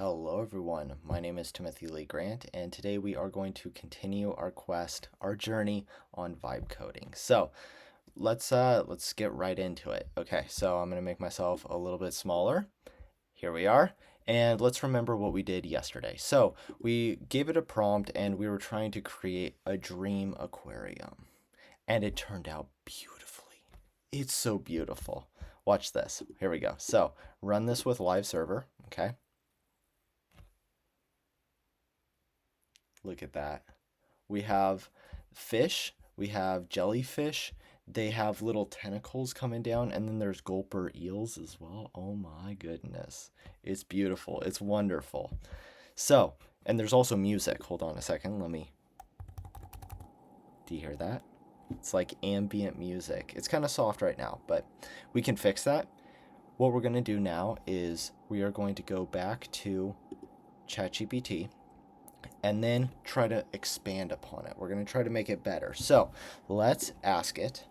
Hello everyone, my name is Timothy Lee Grant, and today we are going to continue our quest, our journey on vibe coding. So let's get right into it. Okay, so I'm gonna make myself a little bit smaller. Here we are. And let's remember what we did yesterday. So we gave it a prompt and we were trying to create a dream aquarium. And it turned out beautifully. It's so beautiful. Watch this. Here we go. So run this with live server, okay? Look at that. We have fish, we have jellyfish, they have little tentacles coming down, and then there's gulper eels as well. Oh my goodness. It's beautiful. It's wonderful. So, and there's also music. Hold on a second. Do you hear that? It's like ambient music. It's kind of soft right now, but we can fix that. What we're going to do now is we are going to go back to ChatGPT and then try to expand upon it. We're going to try to make it better. So let's ask it.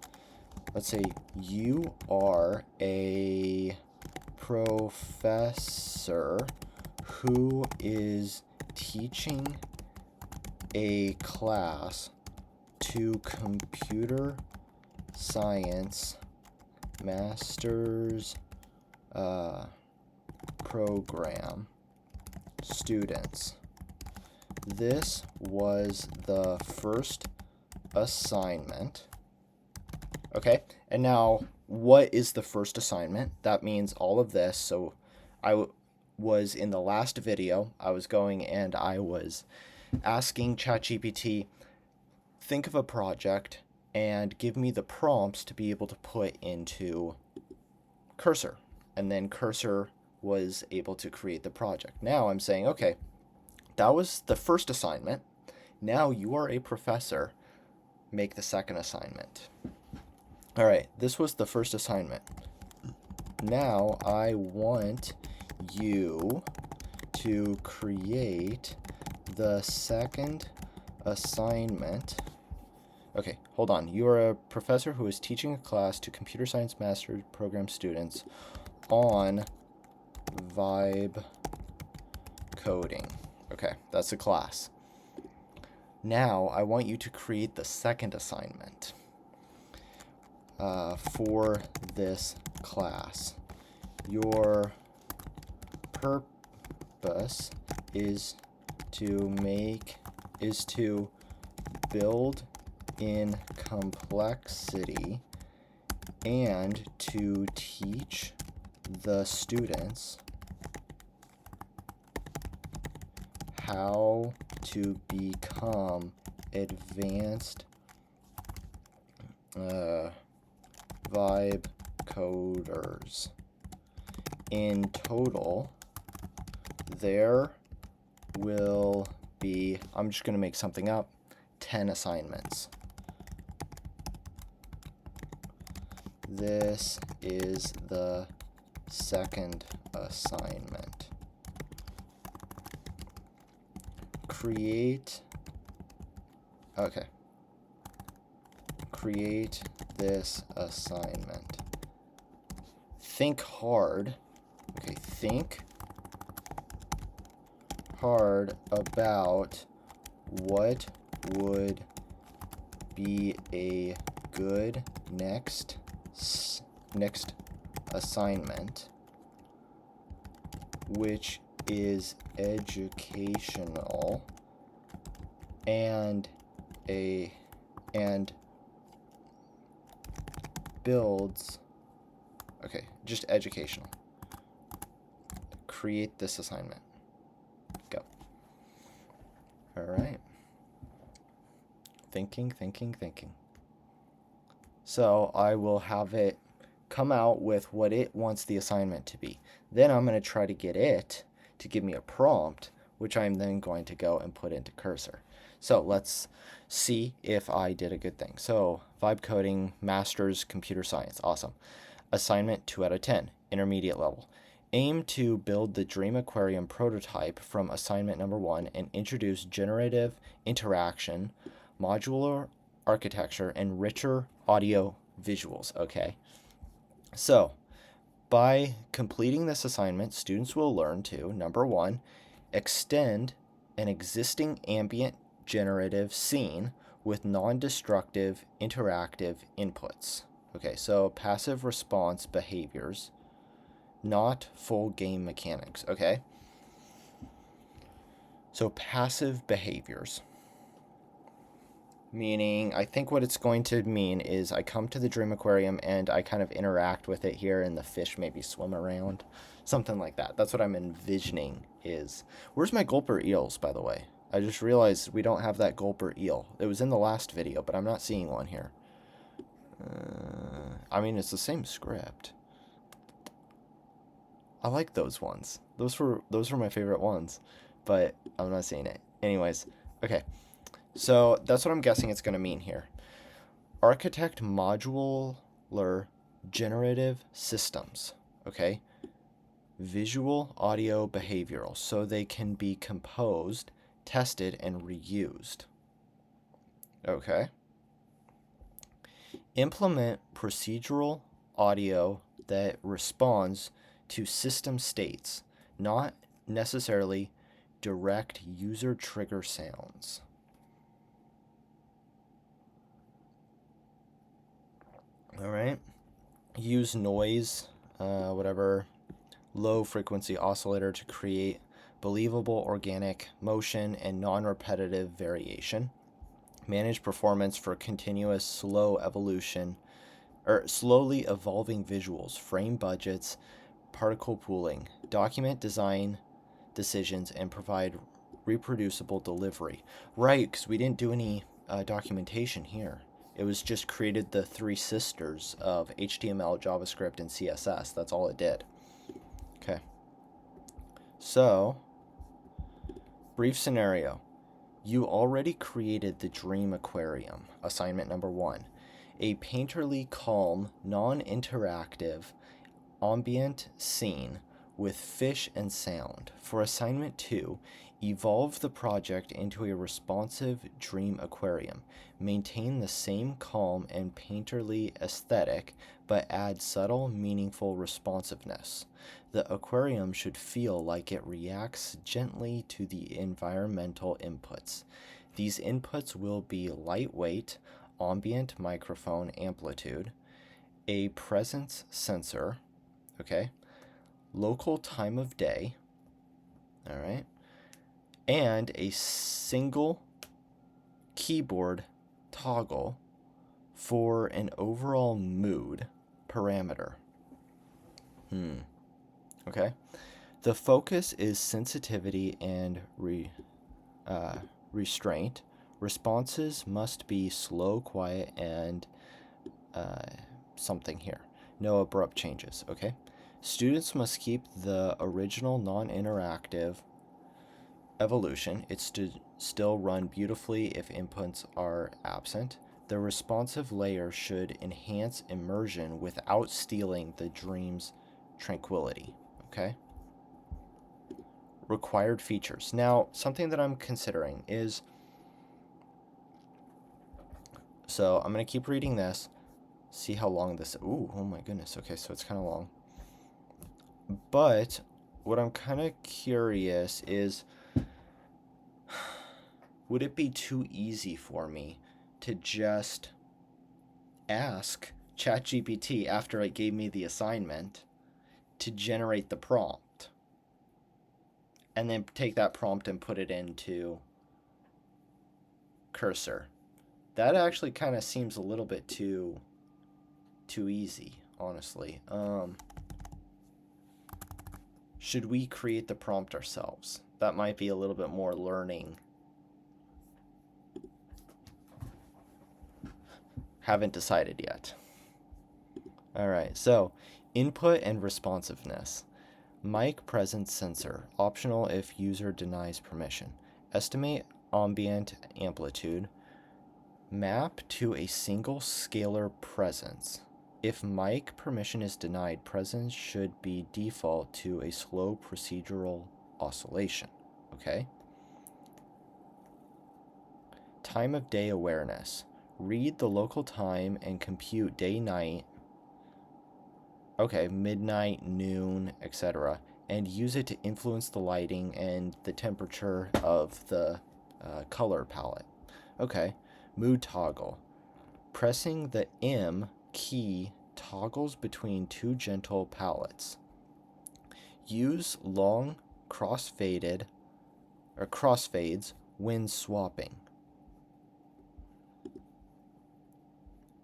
Let's say you are a professor who is teaching a class to computer science master's program students. This was the first assignment. Okay, and now what is the first assignment? That means all of this. So was in the last video, I was going and I was asking ChatGPT, think of a project and give me the prompts to be able to put into Cursor. And then Cursor was able to create the project. Now I'm saying, okay, that was the first assignment. Now you are a professor. Make the second assignment. All right, this was the first assignment. Now I want you to create the second assignment. Okay, hold on. You are a professor who is teaching a class to computer science master program students on vibe coding. Okay, that's a class. Now I want you to create the second assignment for this class. Your purpose is to build in complexity and to teach the students how to become advanced vibe coders. In total, there will be, I'm just going to make something up, 10 assignments. This is the second assignment. Create this assignment. Think hard. Okay, think hard about what would be a good next assignment, which is educational and builds, okay, just educational. Create this assignment. Go. All right. Thinking. So I will have it come out with what it wants the assignment to be. Then I'm going to try to get it to give me a prompt, which I'm then going to go and put into Cursor. So let's see if I did a good thing. So vibe coding, master's computer science. Awesome. Assignment 2 out of 10, intermediate level. Aim to build the Dream Aquarium prototype from assignment number 1 and introduce generative interaction, modular architecture, and richer audio visuals. Okay. So By completing this assignment, students will learn to, number one, extend an existing ambient generative scene with non-destructive interactive inputs. Okay, so passive response behaviors, not full game mechanics, okay? So passive behaviors, meaning I think what it's going to mean is I come to the dream aquarium and I kind of interact with it here and the fish maybe swim around, something like that. That's what I'm envisioning is. Where's my gulper eels, by the way? I just realized we don't have that gulper eel. It was in the last video, but I'm not seeing one here. I mean, it's the same script. I like those ones. Those were my favorite ones, but I'm not seeing it. Anyways, okay. So that's what I'm guessing it's going to mean here. Architect modular generative systems, okay? Visual, audio, behavioral, so they can be composed, tested, and reused. Okay. Implement procedural audio that responds to system states, not necessarily direct user trigger sounds. All right. Use noise, whatever, low frequency oscillator to create believable organic motion and non-repetitive variation. Manage performance for continuous slow evolution or slowly evolving visuals, frame budgets, particle pooling, document design decisions, and provide reproducible delivery. Right, because we didn't do any documentation here. It was just created the three sisters of HTML, JavaScript, and CSS. That's all it did. Okay. So, brief scenario. You already created the Dream Aquarium, assignment number 1. A painterly calm, non-interactive, ambient scene with fish and sound. For assignment 2, evolve the project into a responsive dream aquarium. Maintain the same calm and painterly aesthetic, but add subtle, meaningful responsiveness. The aquarium should feel like it reacts gently to the environmental inputs. These inputs will be lightweight, ambient microphone amplitude, a presence sensor, okay, local time of day, all right, and a single keyboard toggle for an overall mood parameter. Okay. The focus is sensitivity and restraint. Responses must be slow, quiet, and something here. No abrupt changes, okay? Students must keep the original non-interactive evolution. It's to still run beautifully if inputs are absent. The responsive layer should enhance immersion without stealing the dream's tranquility, okay? Required features. Now, something that I'm considering is, so I'm going to keep reading this, see how long this, ooh, oh my goodness, okay, so it's kind of long. But what I'm kind of curious is, would it be too easy for me to just ask ChatGPT after it gave me the assignment to generate the prompt and then take that prompt and put it into Cursor? That actually kind of seems a little bit too easy, honestly. Should we create the prompt ourselves? That might be a little bit more learning. Haven't decided yet. All right, so input and responsiveness. Mic presence sensor, optional if user denies permission. Estimate ambient amplitude. Map to a single scalar presence. If mic permission is denied, presence should be default to a slow procedural oscillation, okay? Time of day awareness. Read the local time and compute day-night okay, midnight, noon, etc., and use it to influence the lighting and the temperature of the color palette. Okay, mood toggle. Pressing the M key toggles between two gentle palettes. Use long crossfades when swapping.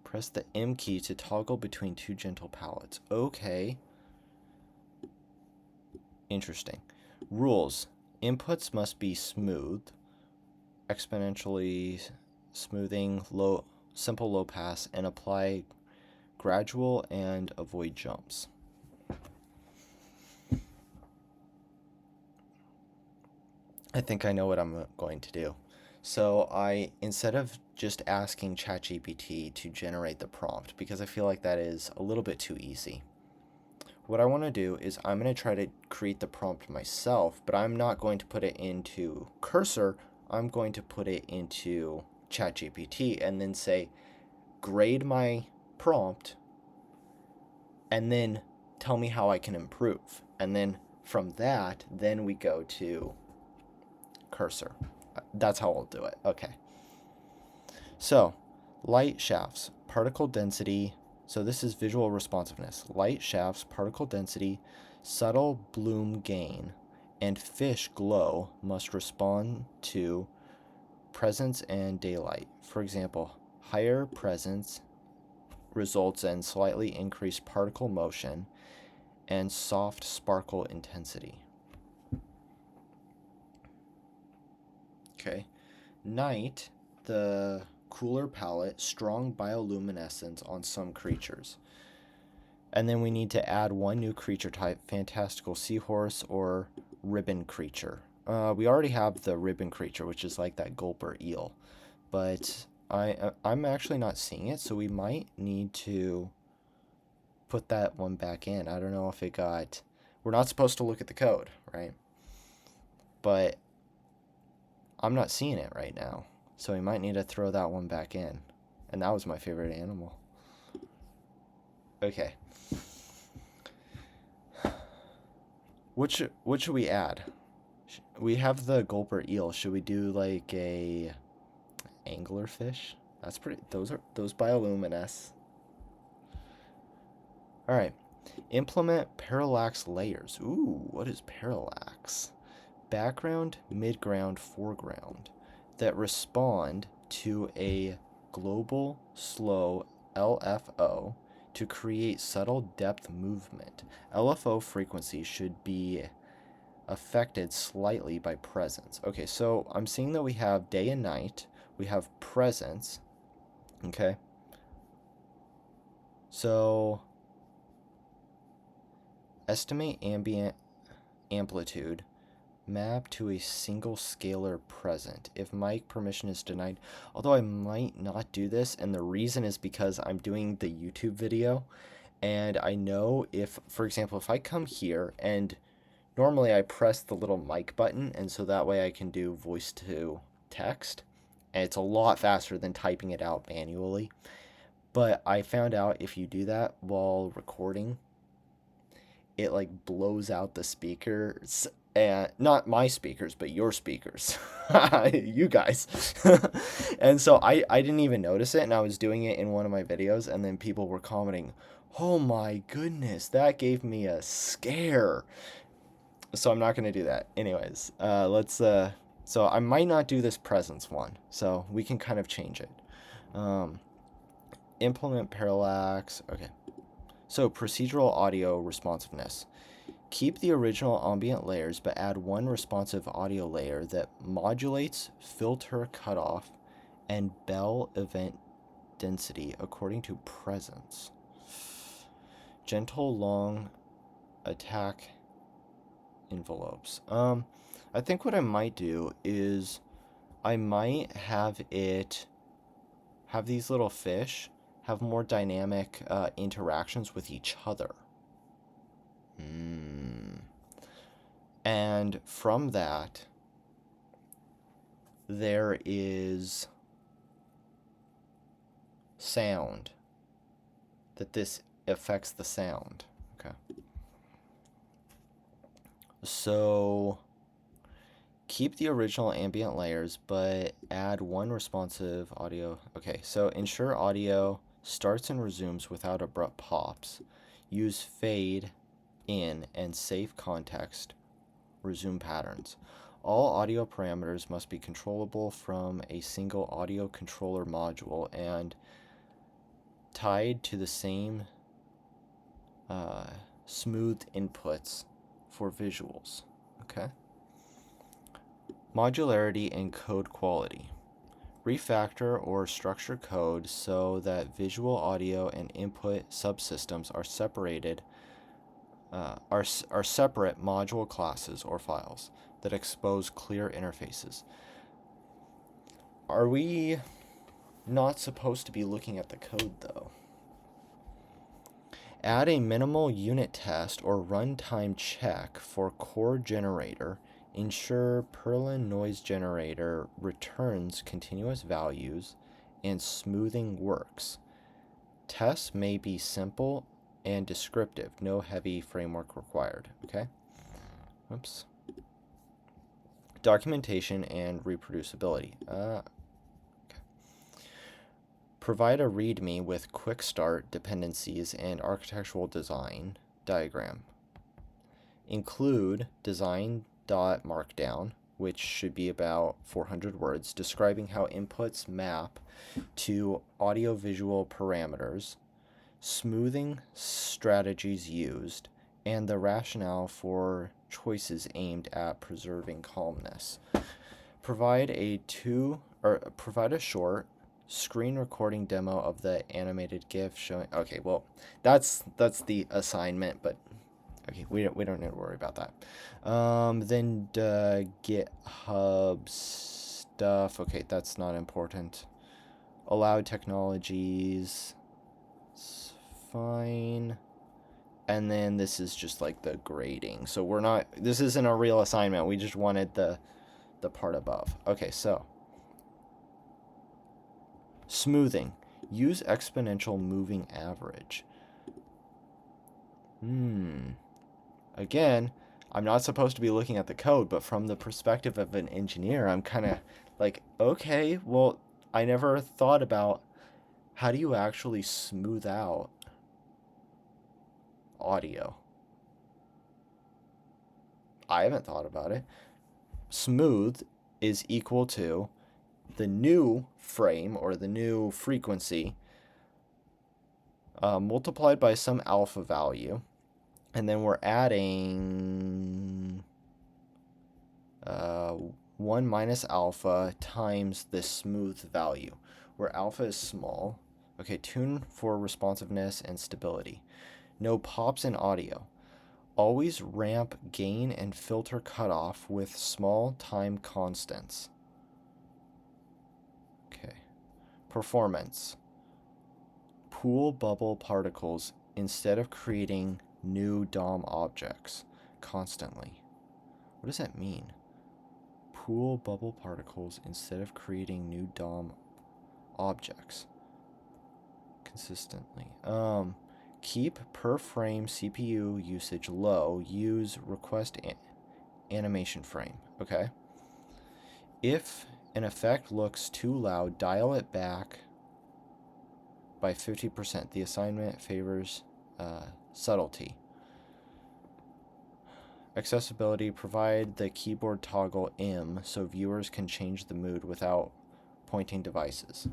Press the M key to toggle between two gentle palettes. Okay. Interesting. Rules. Inputs must be smooth, exponentially smoothing, simple low pass, and apply gradual and avoid jumps. I think I know what I'm going to do. So instead of just asking ChatGPT to generate the prompt, because I feel like that is a little bit too easy, what I want to do is I'm going to try to create the prompt myself, but I'm not going to put it into Cursor. I'm going to put it into ChatGPT and then say, grade my prompt, and then tell me how I can improve. And then from that, then we go to Cursor. That's how I'll do it. Okay. So, light shafts, particle density. So this is visual responsiveness. Light shafts, particle density, subtle bloom gain, and fish glow must respond to presence and daylight. For example, higher presence results in slightly increased particle motion and soft sparkle intensity. Okay. Night, the cooler palette, strong bioluminescence on some creatures. And then we need to add one new creature type, fantastical seahorse or ribbon creature. We already have the ribbon creature, which is like that gulper eel. But I'm actually not seeing it, so we might need to put that one back in. I don't know if it got... We're not supposed to look at the code, right? But I'm not seeing it right now. So we might need to throw that one back in. And that was my favorite animal. Okay. What should we add? We have the gulper eel. Should we do like a anglerfish? That's pretty... Those bioluminesce. Alright. Implement parallax layers. Ooh, what is parallax? Background, midground, foreground that respond to a global slow LFO to create subtle depth movement. LFO frequency should be affected slightly by presence. Okay, so I'm seeing that we have day and night. We have presence. Okay. So estimate ambient amplitude. Map to a single scalar present if mic permission is denied. Although I might not do this, and the reason is because I'm doing the YouTube video, and I know if, for example, if I come here and normally I press the little mic button, and so that way I can do voice to text, and it's a lot faster than typing it out manually. But I found out if you do that while recording, it like blows out the speakers, and not my speakers but your speakers. You guys. And so I didn't even notice it, and I was doing it in one of my videos, and then people were commenting, oh my goodness, that gave me a scare. So I'm not going to do that. Anyways, let's so I might not do this presence one, so we can kind of change it. Implement parallax. Okay. So, procedural audio responsiveness. Keep the original ambient layers, but add one responsive audio layer that modulates filter cutoff and bell event density according to presence. Gentle long attack envelopes. I think what I might do is I might have these little fish have more dynamic interactions with each other. And from that, there is sound, that this affects the sound. So keep the original ambient layers, but add one responsive audio. Okay, so ensure audio starts and resumes without abrupt pops. Use fade in and safe context resume patterns. All audio parameters must be controllable from a single audio controller module and tied to the same smooth inputs for visuals. Okay. Modularity and code quality. Refactor or structure code so that visual, audio, and input subsystems are separated. Are separate module classes or files that expose clear interfaces. Are we not supposed to be looking at the code though? Add a minimal unit test or runtime check for core generator. Ensure Perlin noise generator returns continuous values and smoothing works. Tests may be simple and descriptive, no heavy framework required. Okay. Oops. Documentation and reproducibility. Okay. Provide a README with quick start dependencies and architectural design diagram. Include design.markdown, which should be about 400 words, describing how inputs map to audiovisual parameters, smoothing strategies used, and the rationale for choices aimed at preserving calmness. Provide a short screen recording demo of the animated GIF showing. Okay, well, that's the assignment, but okay, we don't need to worry about that. Then GitHub stuff. Okay, that's not important. Allowed technologies. It's fine. And then this is just like the grading. So we're not. This isn't a real assignment. We just wanted the part above. Okay, so smoothing. Use exponential moving average. Again, I'm not supposed to be looking at the code, but from the perspective of an engineer, I'm kind of like, okay, well, I never thought about how do you actually smooth out audio. I haven't thought about it. Smooth is equal to the new frame or the new frequency multiplied by some alpha value, and then we're adding 1 minus alpha times the smooth value, where alpha is small. Okay, tune for responsiveness and stability. No pops in audio. Always ramp gain and filter cutoff with small time constants. Okay. Performance. Pool bubble particles instead of creating new DOM objects constantly. What does that mean? Pool bubble particles instead of creating new DOM objects consistently. Keep per frame CPU usage low. Use request animation frame. Okay. If an effect looks too loud, dial it back by 50%. The assignment favors subtlety. Accessibility. Provide the keyboard toggle M so viewers can change the mood without pointing devices.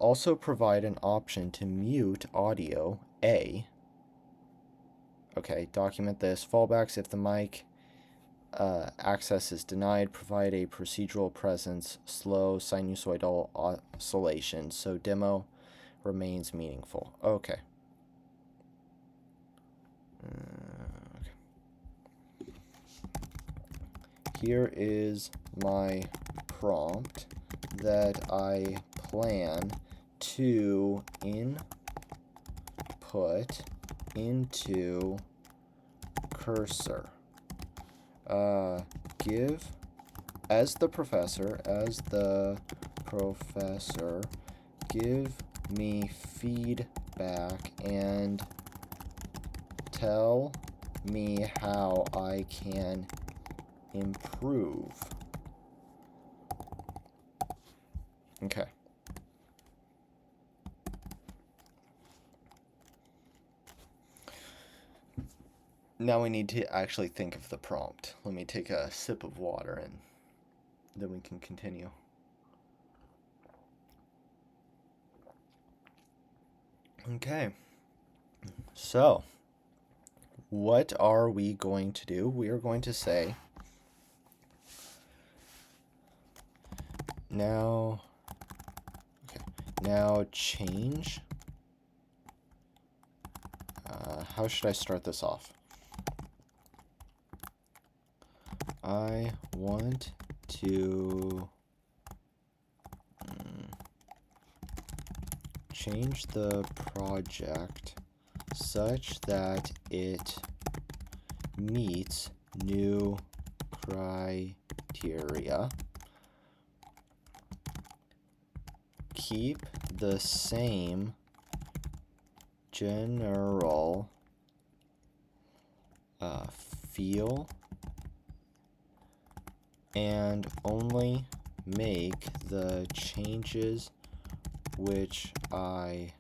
Also provide an option to mute audio A. Okay, document this. Fallbacks if the mic access is denied. Provide a procedural presence, slow sinusoidal oscillation so demo remains meaningful. Okay. Here is my prompt that I plan to input into cursor. Give as the professor, give me feedback and tell me how I can improve. Okay. Now we need to actually think of the prompt. Let me take a sip of water and then we can continue. Okay. So, what are we going to do? We are going to say, now change. How should I start this off? I want to change the project such that it meets new criteria. Keep the same general feel and only make the changes which I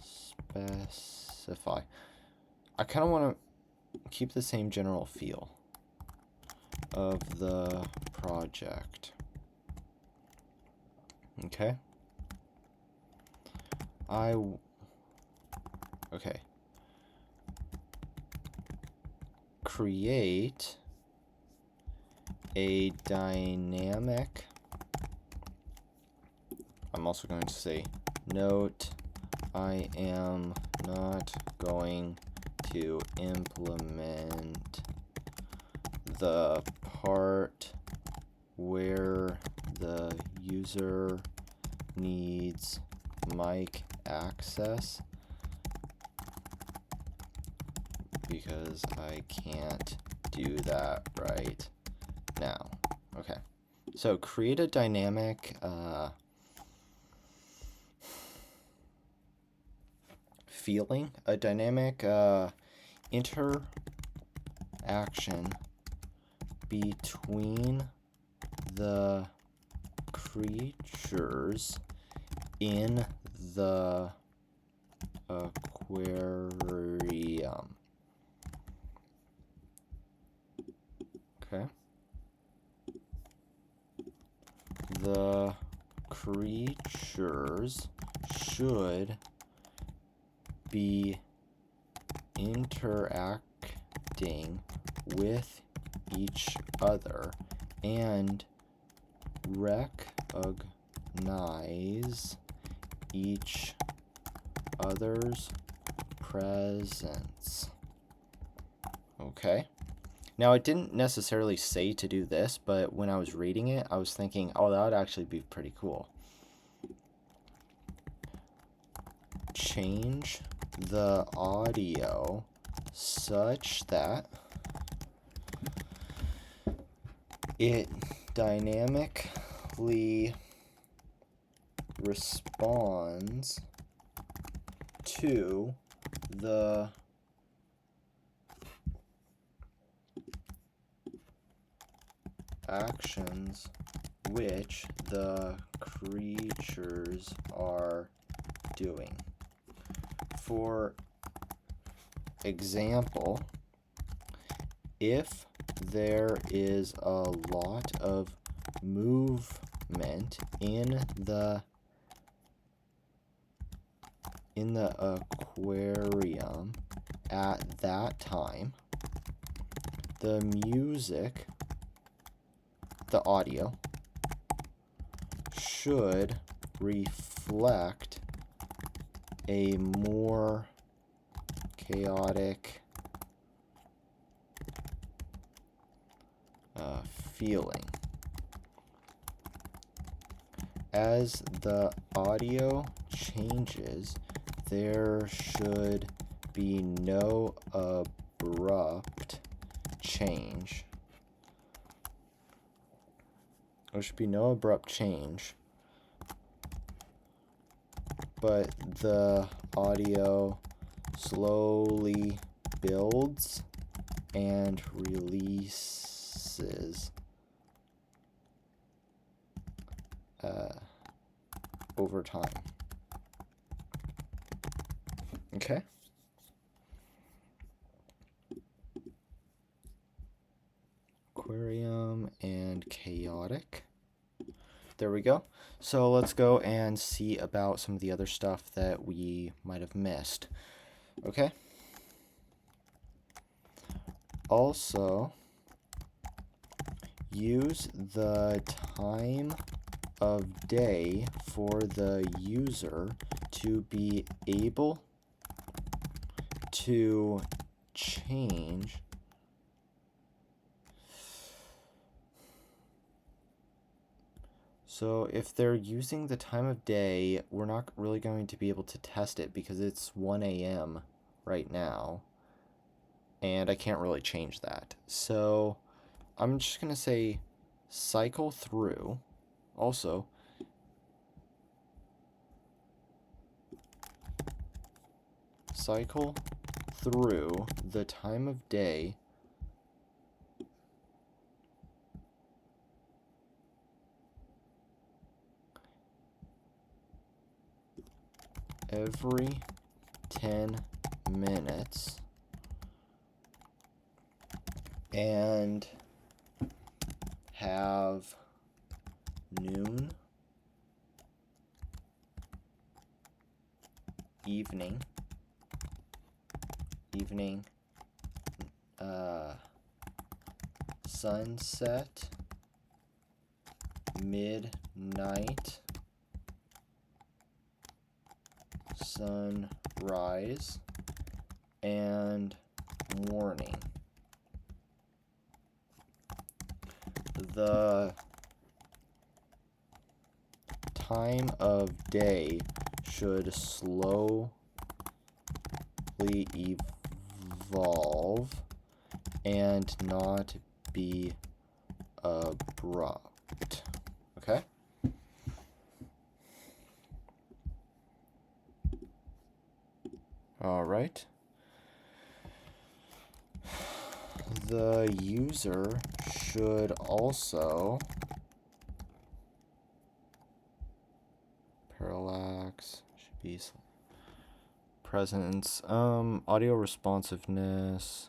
specify. I kind of want to keep the same general feel of the project. Okay. Okay. Create a dynamic. I'm also going to say, note, I am not going to implement the part where the user needs mic access because I can't do that right now. Okay, so create a dynamic feeling, a dynamic interaction between the creatures in the aquarium. Okay. The creatures should be interacting with each other and recognize each other's presence. Okay. Now, it didn't necessarily say to do this, but when I was reading it, I was thinking, oh, that would actually be pretty cool. Change the audio such that it dynamically responds to the actions which the creatures are doing. For example, if there is a lot of movement in the aquarium at that time, the music, the audio, should reflect a more chaotic feeling. As the audio changes, there should be no abrupt change. There should be no abrupt change, but the audio slowly builds and releases over time. Okay. Aquarium and chaotic. There we go. So let's go and see about some of the other stuff that we might have missed. Okay. Also, use the time of day for the user to be able to change So if they're using the time of day, we're not really going to be able to test it because it's 1 a.m. right now, and I can't really change that. So I'm just going to say cycle through. Also, cycle through the time of day every 10 minutes and have noon, evening, sunset, midnight, sunrise, and morning. The time of day should slowly evolve and not be abrupt. Okay? All right. The user should also parallax should be presence, audio responsiveness.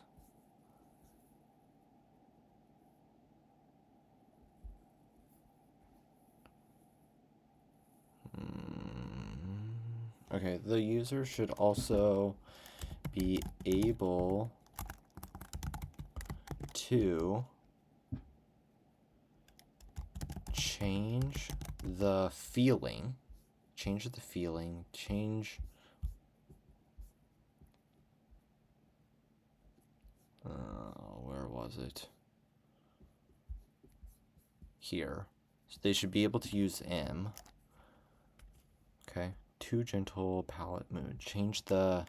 Okay, the user should also be able to change the feeling, where was it? Here. So they should be able to use M. Okay. Too gentle palette mood. Change the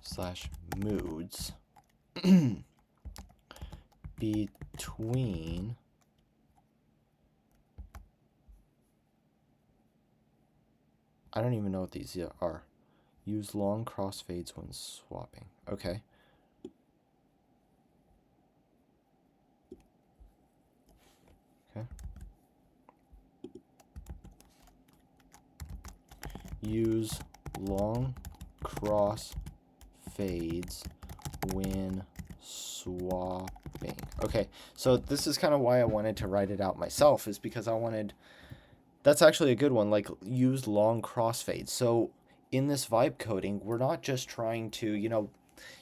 /moods between I don't even know what these are. Use long crossfades when swapping. Okay. Okay. Use long cross fades when swapping. Okay, so this is kind of why I wanted to write it out myself, is because I wanted, that's actually a good one, like use long crossfades. So in this vibe coding, we're not just trying to,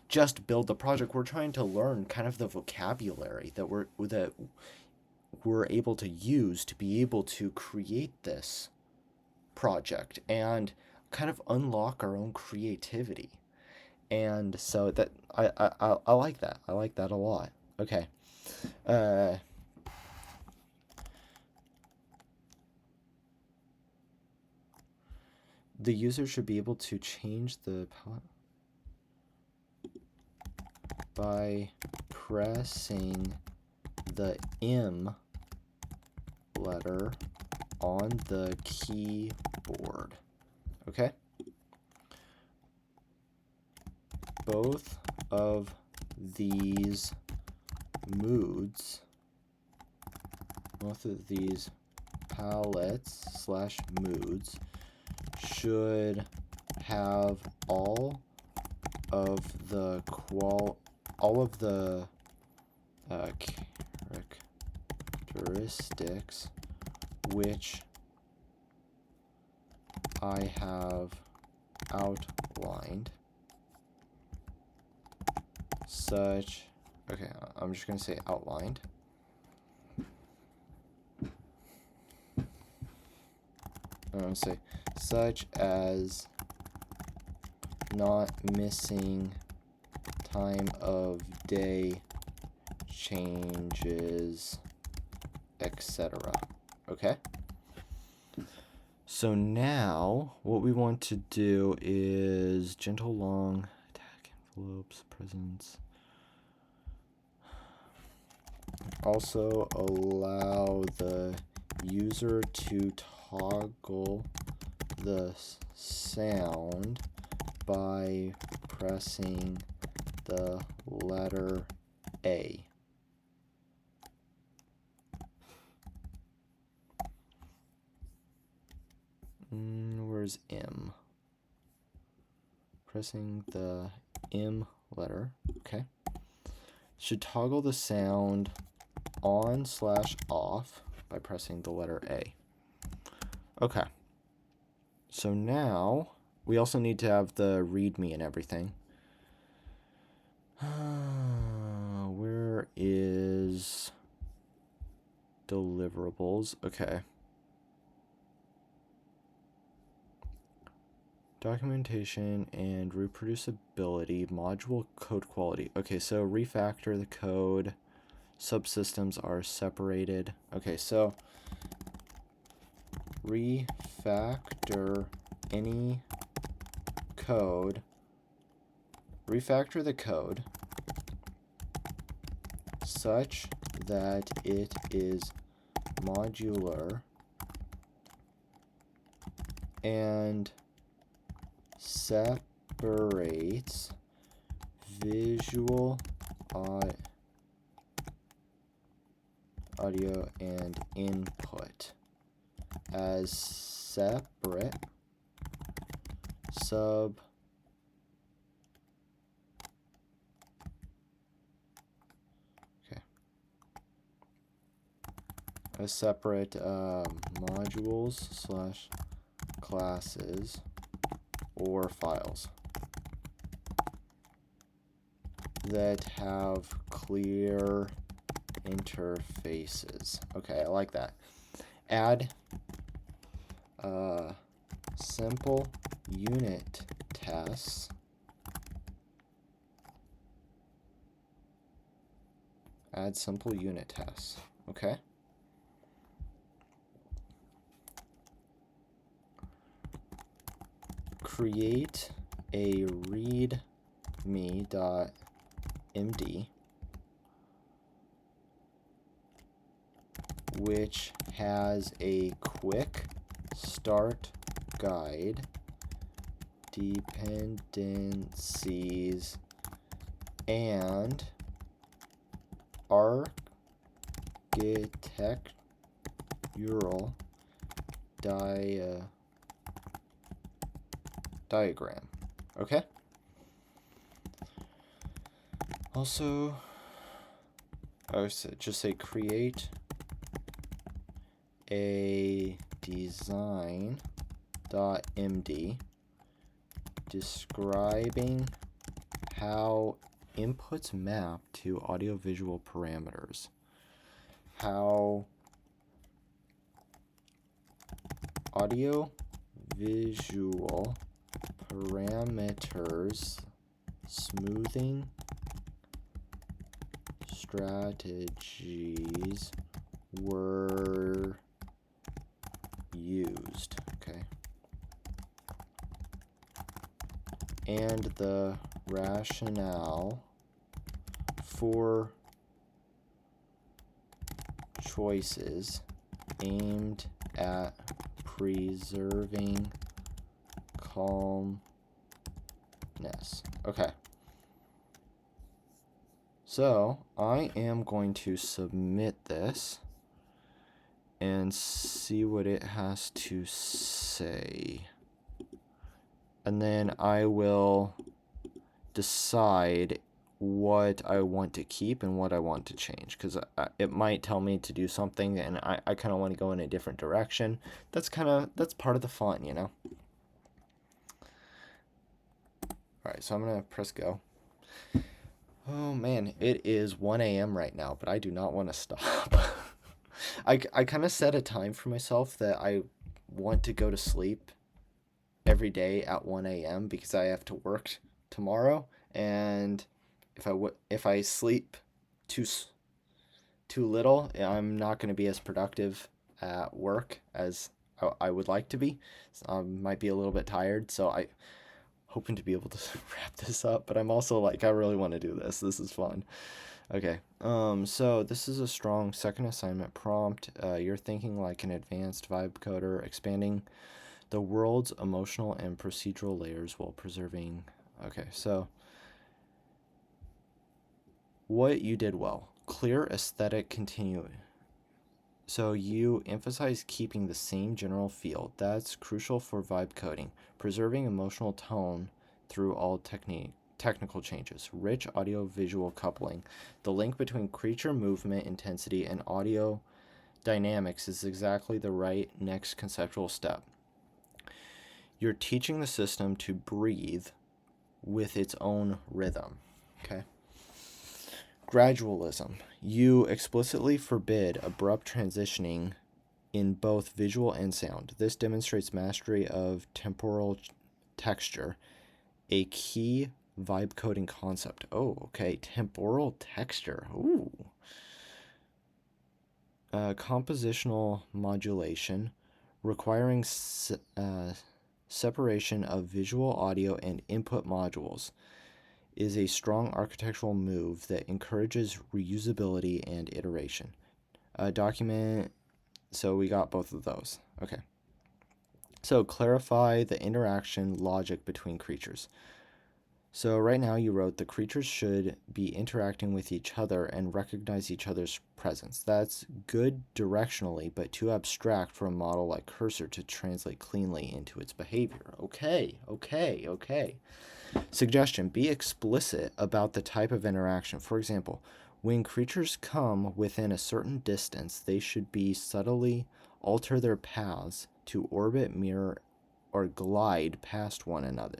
just build the project. We're trying to learn kind of the vocabulary that we're able to use to be able to create this project and kind of unlock our own creativity. And so that I like that. I like that a lot. Okay. The user should be able to change the palette by pressing the M letter on the keyboard. Okay? both of these moods, both of these palettes / moods should have all of the characteristics which I have outlined, such, okay, I'm just going to say outlined. I'm going to say such as not missing time of day changes, etc. Okay? So now what we want to do is gentle long attack envelopes presence. Also allow the user to toggle the sound by pressing the letter A. Where's M? Pressing the M letter. Okay. Should toggle the sound on / off by pressing the letter A. Okay. So now we also need to have the README and everything. Where is deliverables? Okay. Documentation and reproducibility, module code quality. Okay, so refactor the code. Subsystems are separated. Okay, so refactor any code. Refactor the code such that it is modular and separates visual, audio, and input as separate modules / classes or files that have clear interfaces. Okay, I like that. Add simple unit tests. Add simple unit tests. Okay. Create a readme.md which has a quick start guide, dependencies, and architectural diagram. Okay? Also, I would just say create a design.md describing how inputs map to audiovisual parameters. How audiovisual parameters smoothing strategies were used. Okay. And the rationale for choices aimed at preserving calmness. Okay. So I am going to submit this and see what it has to say. And then I will decide what I want to keep and what I want to change, because it might tell me to do something and I kind of want to go in a different direction. That's part of the fun, you know? Alright, so I'm going to press go. Oh man, it is 1 a.m. right now, but I do not want to stop. I kind of set a time for myself that I want to go to sleep every day at 1 a.m. because I have to work tomorrow, and if I sleep too little, I'm not going to be as productive at work as I would like to be. So I might be a little bit tired, so I hoping to be able to wrap this up, but I'm also like, I really want to do this. This is fun. Okay, so this is a strong second assignment prompt. You're thinking like an advanced vibe coder, expanding the world's emotional and procedural layers while preserving. Okay, so what you did well. Clear aesthetic continuity. So you emphasize keeping the same general feel. That's crucial for vibe coding. Preserving emotional tone through all technical changes. Rich audio-visual coupling. The link between creature movement intensity and audio dynamics is exactly the right next conceptual step. You're teaching the system to breathe with its own rhythm. Okay. Gradualism. You explicitly forbid abrupt transitioning in both visual and sound. This demonstrates mastery of temporal texture, a key vibe coding concept. Oh, okay. Temporal texture. Ooh. Compositional modulation, requiring separation of visual, audio, and input modules, is a strong architectural move that encourages reusability and iteration. Document, so we got both of those. Okay. So clarify the interaction logic between creatures. So right now you wrote the creatures should be interacting with each other and recognize each other's presence. That's good directionally, but too abstract for a model like Cursor to translate cleanly into its behavior. Okay. Suggestion, be explicit about the type of interaction. For example, when creatures come within a certain distance, they should be subtly alter their paths to orbit, mirror, or glide past one another.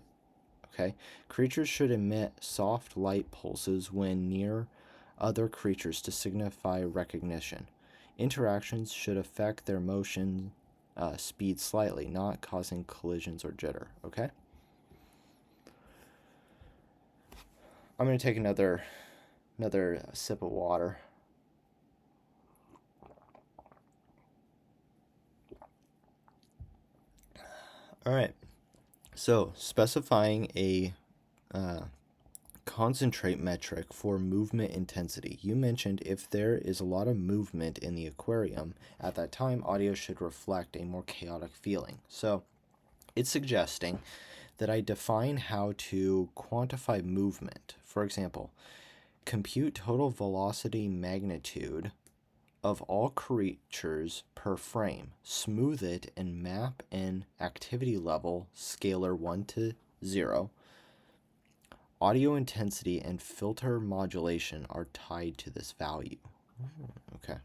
Okay? Creatures should emit soft light pulses when near other creatures to signify recognition. Interactions should affect their motion speed slightly, not causing collisions or jitter. Okay? I'm going to take another sip of water. All right. So, specifying a concentrate metric for movement intensity. You mentioned if there is a lot of movement in the aquarium at that time, audio should reflect a more chaotic feeling. So, it's suggesting that I define how to quantify movement. For example, compute total velocity magnitude of all creatures per frame. Smooth it and map an activity level scalar 1 to 0. Audio intensity and filter modulation are tied to this value. Okay.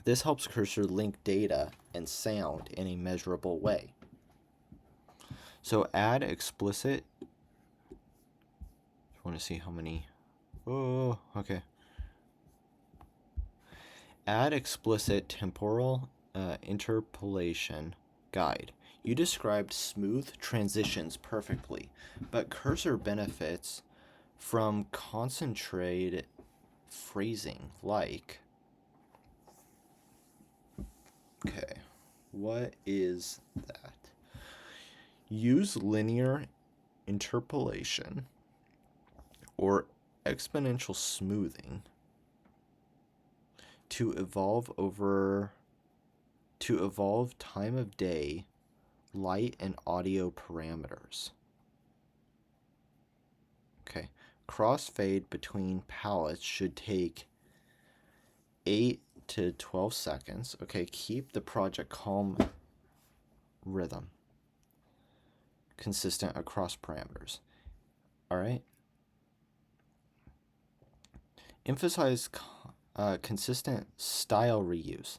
This helps Cursor link data and sound in a measurable way. So add explicit. I want to see how many. Oh, okay. Add explicit temporal interpolation guide. You described smooth transitions perfectly, but Cursor benefits from concentrated phrasing like. Okay, what is that? Use linear interpolation or exponential smoothing to evolve time of day, light, and audio parameters. Okay, crossfade between palettes should take 8 to 12 seconds. Okay, keep the project calm rhythm consistent across parameters. All right. Emphasize consistent style reuse.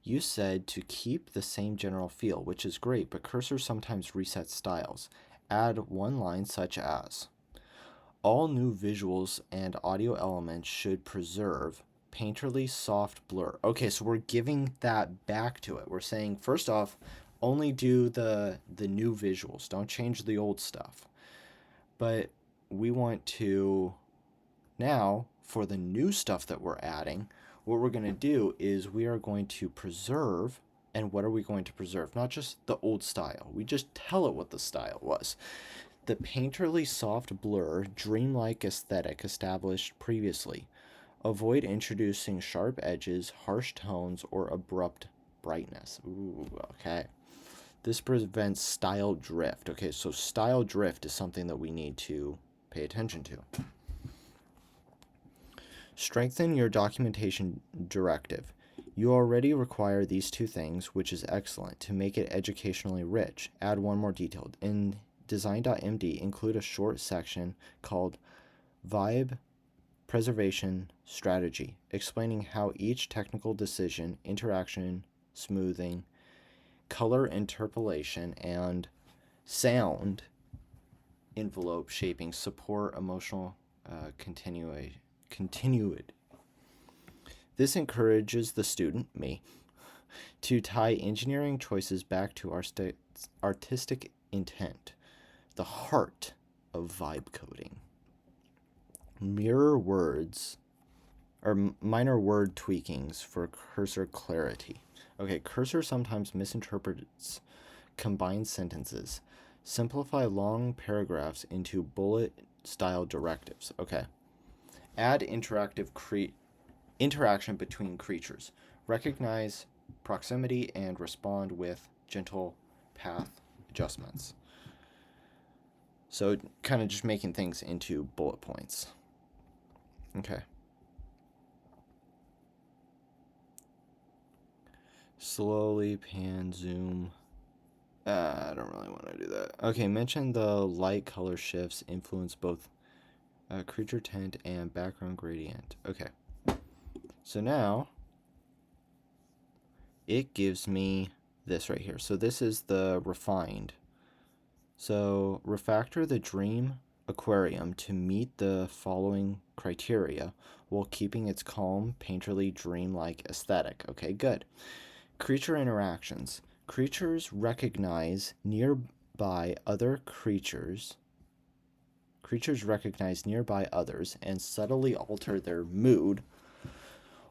You said to keep the same general feel, which is great, but cursor sometimes resets styles. Add one line such as, all new visuals and audio elements should preserve painterly soft blur. Okay, so we're giving that back to it. We're saying, first off, only do the new visuals. Don't change the old stuff. But we want to, now, for the new stuff that we're adding, what we're going to do is we are going to preserve. And what are we going to preserve? Not just the old style. We just tell it what the style was. The painterly soft blur, dreamlike aesthetic established previously. Avoid introducing sharp edges, harsh tones, or abrupt brightness. Ooh, okay. This prevents style drift. Okay, so style drift is something that we need to pay attention to. Strengthen your documentation directive. You already require these two things, which is excellent, to make it educationally rich. Add one more detail. In design.md, include a short section called Vibe Preservation Strategy, explaining how each technical decision, interaction, smoothing, color interpolation, and sound envelope shaping support emotional continuity. This encourages the student, me, to tie engineering choices back to our artistic intent, the heart of vibe coding. Mirror words, or minor word tweakings for cursor clarity. Okay, cursor sometimes misinterprets combined sentences. Simplify long paragraphs into bullet-style directives. Okay. Add interaction between creatures. Recognize proximity and respond with gentle path adjustments. So kind of just making things into bullet points. Okay. Slowly pan, zoom. I don't really want to do that. Okay, mention the light color shifts influence both creature tint and background gradient. Okay. So now it gives me this right here. So this is the refined. So refactor the dream aquarium to meet the following criteria while keeping its calm, painterly, dreamlike aesthetic. Okay, good. Creature interactions. Creatures recognize nearby other creatures. Creatures recognize nearby others and subtly alter their mood,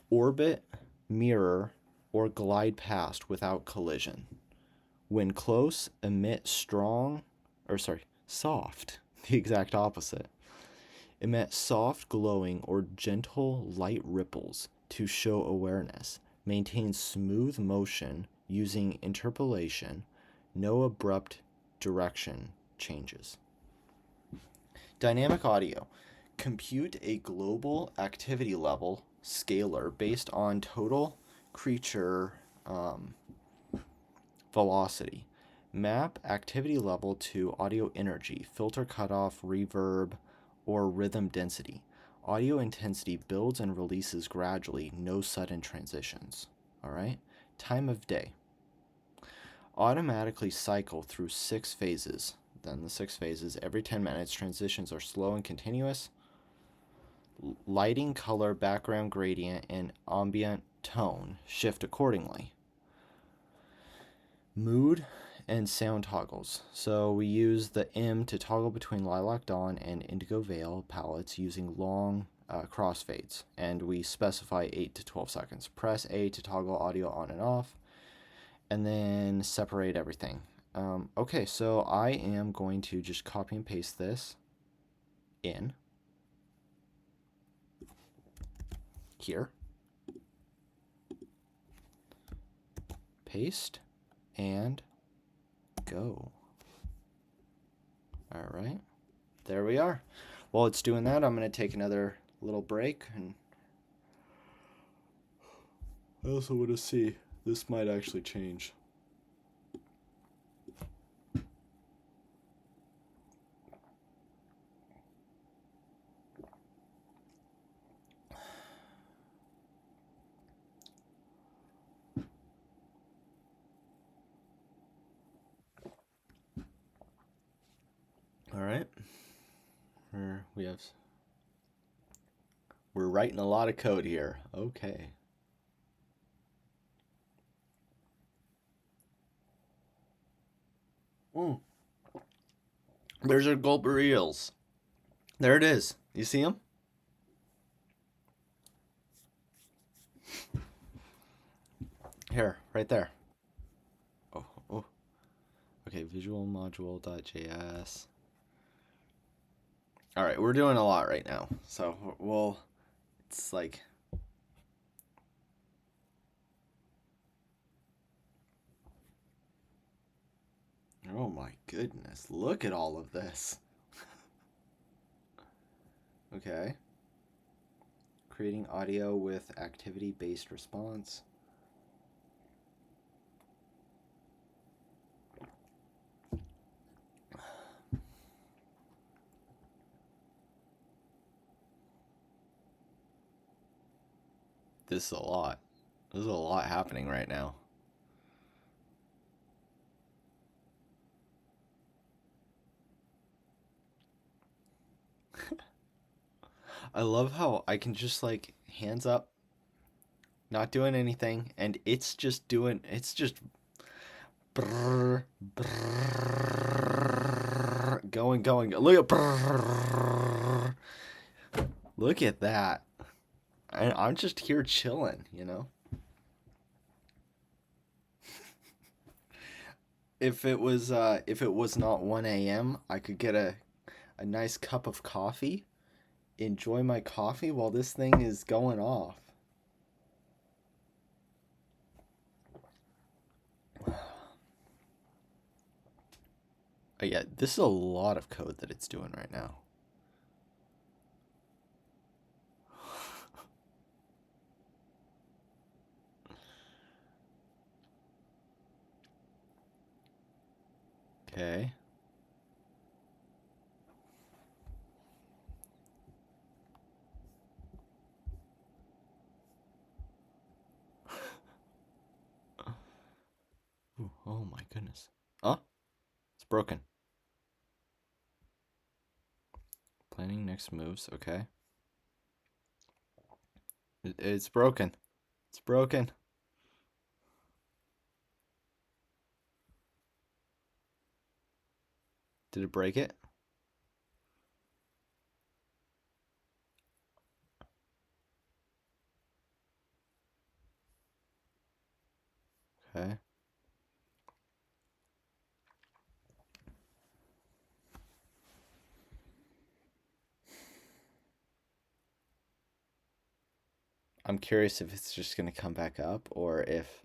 orbit, mirror, or glide past without collision. When close, emit soft, the exact opposite. Emit soft glowing or gentle light ripples to show awareness. Maintain smooth motion using interpolation, no abrupt direction changes. Dynamic audio. Compute a global activity level scalar based on total creature velocity. Map activity level to audio energy, filter cutoff, reverb, or rhythm density. Audio intensity builds and releases gradually, no sudden transitions. All right? Time of day. Automatically cycle through 6 phases. Then the 6 phases, every 10 minutes, transitions are slow and continuous. Lighting, color, background gradient, and ambient tone shift accordingly. Mood and sound toggles. So we use the M to toggle between Lilac Dawn and Indigo Veil palettes using long crossfades, and we specify 8 to 12 seconds. Press A to toggle audio on and off, and then separate everything. Okay, so I am going to just copy and paste this in here. Paste and go. All right, there we are. while it's doing that, I'm going to take another little break, and I also want to see, this might actually change. All right. We're writing a lot of code here. Okay. There's our Gulper Eels. There it is. You see them? Here, right there. Oh. Okay, visual module.js. All right, we're doing a lot right now. So it's like, oh my goodness, look at all of this. Okay. Creating audio with activity-based response. This is a lot. There's a lot happening right now. I love how I can just like hands up, not doing anything, and it's just brrr, brrr, going. Look at that. And I'm just here chilling, you know? If it was not 1 a.m., I could get a nice cup of coffee, enjoy my coffee while this thing is going off. Yeah, this is a lot of code that it's doing right now. Okay. Ooh, oh my goodness. Oh, it's broken. Planning next moves, okay. It's broken. It's broken. Did it break it? Okay. I'm curious if it's just going to come back up, or if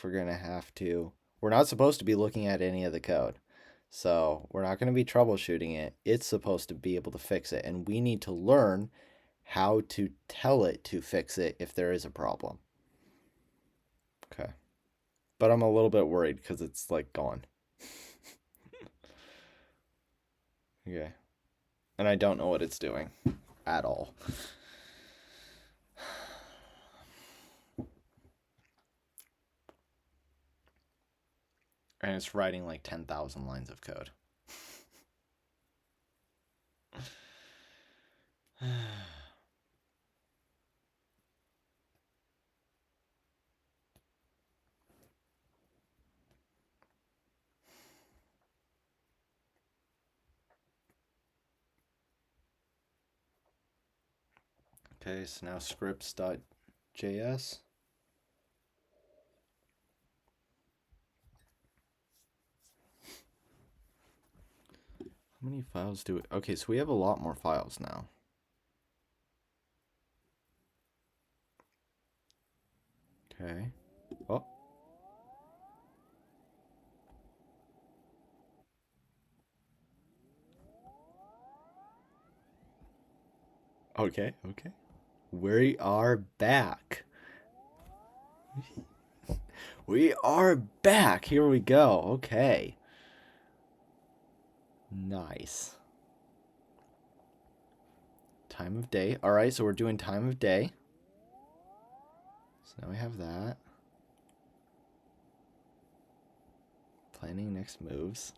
we're going to have to. We're not supposed to be looking at any of the code. So, we're not going to be troubleshooting it. It's supposed to be able to fix it, and we need to learn how to tell it to fix it if there is a problem. Okay. But I'm a little bit worried because it's like gone. Okay. And I don't know what it's doing at all. And it's writing like 10,000 lines of code. Okay, so now scripts.js. How many files do we... Okay, so we have a lot more files now. Okay. Oh. Okay, okay. We are back. We are back. Here we go. Okay. Nice. Time of day. All right, so we're doing time of day. So now we have that. Planning next moves.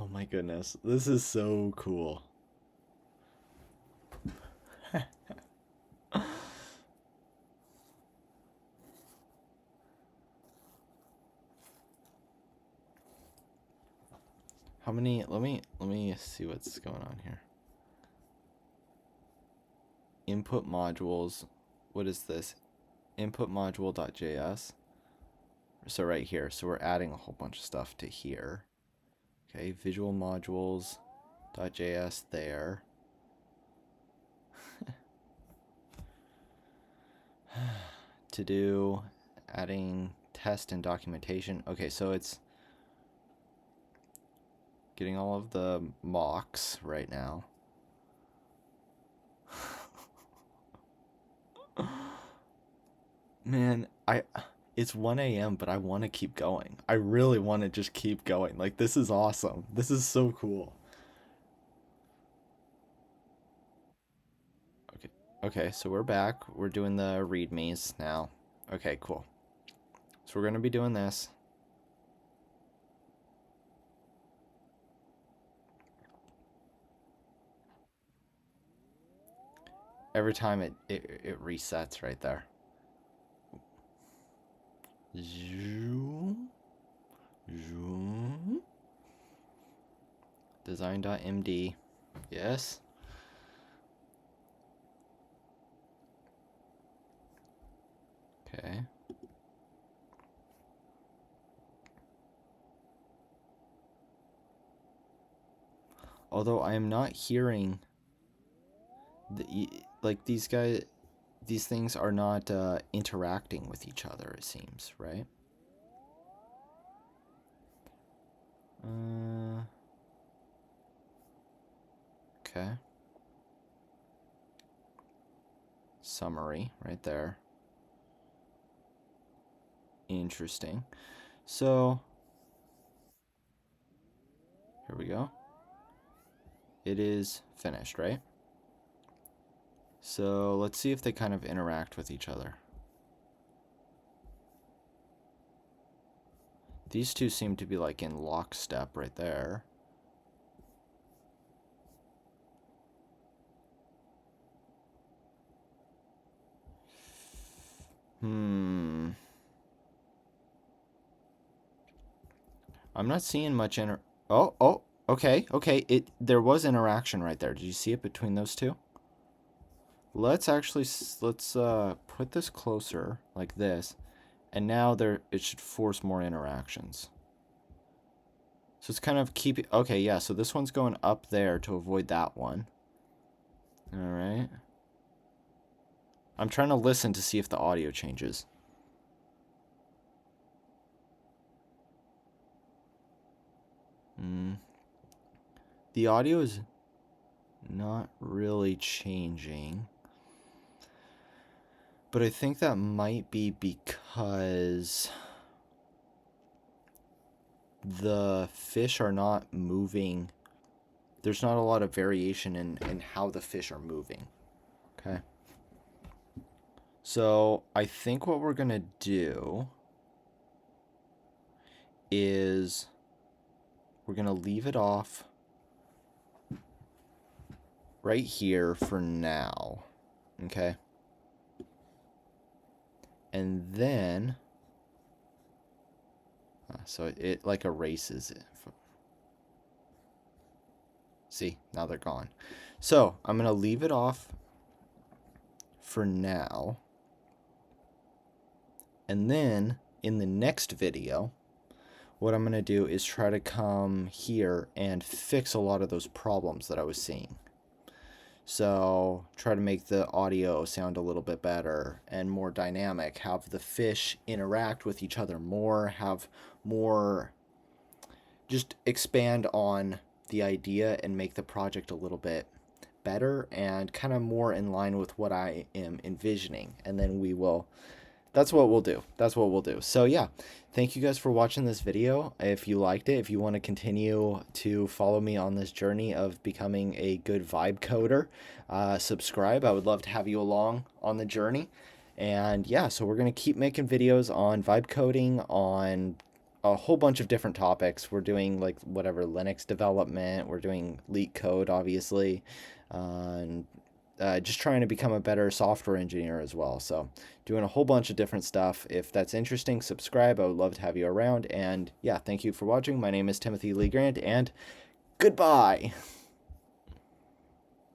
Oh my goodness. This is so cool. How many? Let me see what's going on here. Input modules. What is this? Input module.js. So right here. So we're adding a whole bunch of stuff to here. Okay, visual modules.js there. To do adding test and documentation. Okay, so it's getting all of the mocks right now. Man, it's 1 a.m., but I want to keep going. I really want to just keep going. Like, this is awesome. This is so cool. Okay. Okay, so we're back. We're doing the readmes now. Okay, cool. So we're going to be doing this. Every time it resets right there. Design.md. Yes. Okay. Although I am not hearing like these things are not interacting with each other, it seems, right? Okay. Summary right there. Interesting. So here we go. It is finished, right? So let's see if they kind of interact with each other. These two seem to be like in lockstep right there. I'm not seeing much Oh, okay. There was interaction right there. Did you see it between those two? Let's put this closer like this, and now it should force more interactions. So it's kind of okay, yeah, so this one's going up there to avoid that one. All right. I'm trying to listen to see if the audio changes. The audio is not really changing. But I think that might be because the fish are not moving. There's not a lot of variation in how the fish are moving. Okay. So I think what we're going to do is we're going to leave it off right here for now. Okay. And then, so it like erases it. See, now they're gone. So I'm going to leave it off for now. And then in the next video, what I'm going to do is try to come here and fix a lot of those problems that I was seeing. So try to make the audio sound a little bit better and more dynamic, have the fish interact with each other more, have more, just expand on the idea and make the project a little bit better and kind of more in line with what I am envisioning. And then that's what we'll do. That's what we'll do. So yeah, thank you guys for watching this video. If you liked it, if you want to continue to follow me on this journey of becoming a good vibe coder, subscribe. I would love to have you along on the journey. And yeah, so we're going to keep making videos on vibe coding, on a whole bunch of different topics. We're doing like whatever Linux development, we're doing LeetCode, obviously, and just trying to become a better software engineer as well. So doing a whole bunch of different stuff. If that's interesting, subscribe. I would love to have you around. And yeah, thank you for watching. My name is Timothy Lee Grant, and goodbye.